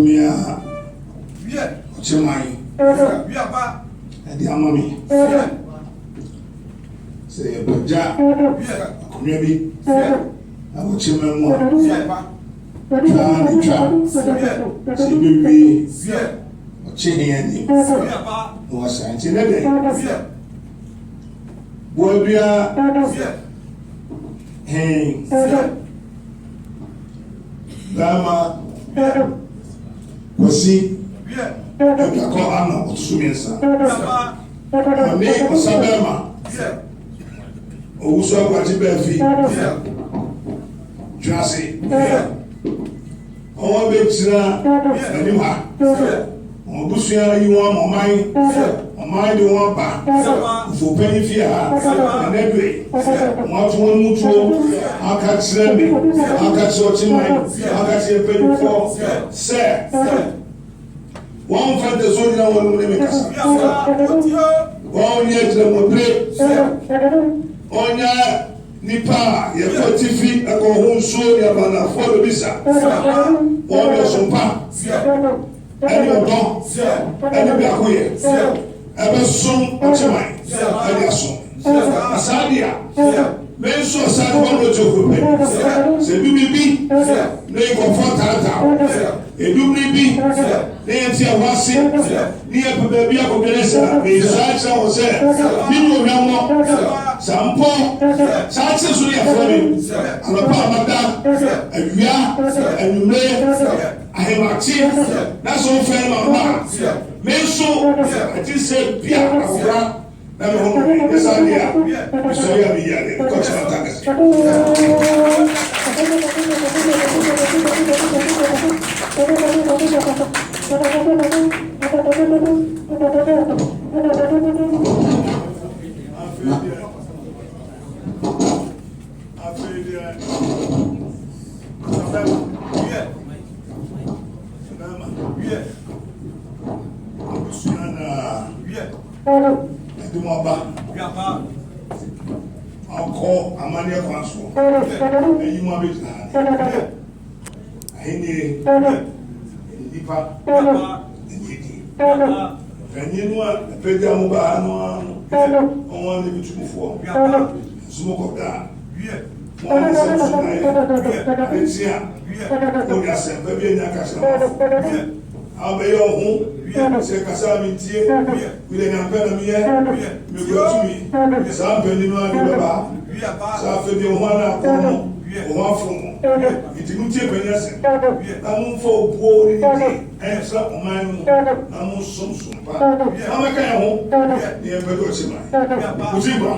Tumia, Chimai, and the Amami. Say, Baja, Kunabi, I will chimney more. Sibibi, Chini, was sent in a day. Wobia, hey, Dama, was see, I call Anna or Suminsa. My name was Sabema. Also, what you bear, Jassy. All bits anymore. On Busia, you want my mind, on my do one back for penny fear and every much one mutual. I'll catch them, I'll catch your team, I'll catch your penny for, sir. One fantasy on one limit. One year to them will play. On your Nipa, your 40 feet, a go home soon, your banner for the visa. All your sumpa, and your dog, and your Bakuya, ever soon, and your son. Asadia, men so sad one or two. Say, do me be, they go for Tata. They do me be, they enter one seat near Baby Agoganesa. They such was said, people know some poor, such as we are for him. And a Pamada, and we are, and you may, I have a team. That's all fair, Mama. Men so, I just said, Pia, that's this idea. So you have here, coach of I'll call Amania Council. And you want me to I need Nipa and you know what? Pedamova on one limit to move for smoke of that. One is here. Oh, yes, baby, and I'll be your home. Say Casami, with an ampere, you go to me. Some penny money, some for the one from it didn't take any lesson. I'm for poor and slap on my own. I'm some soon. I'm a kind of home near Bedosima. Uzima,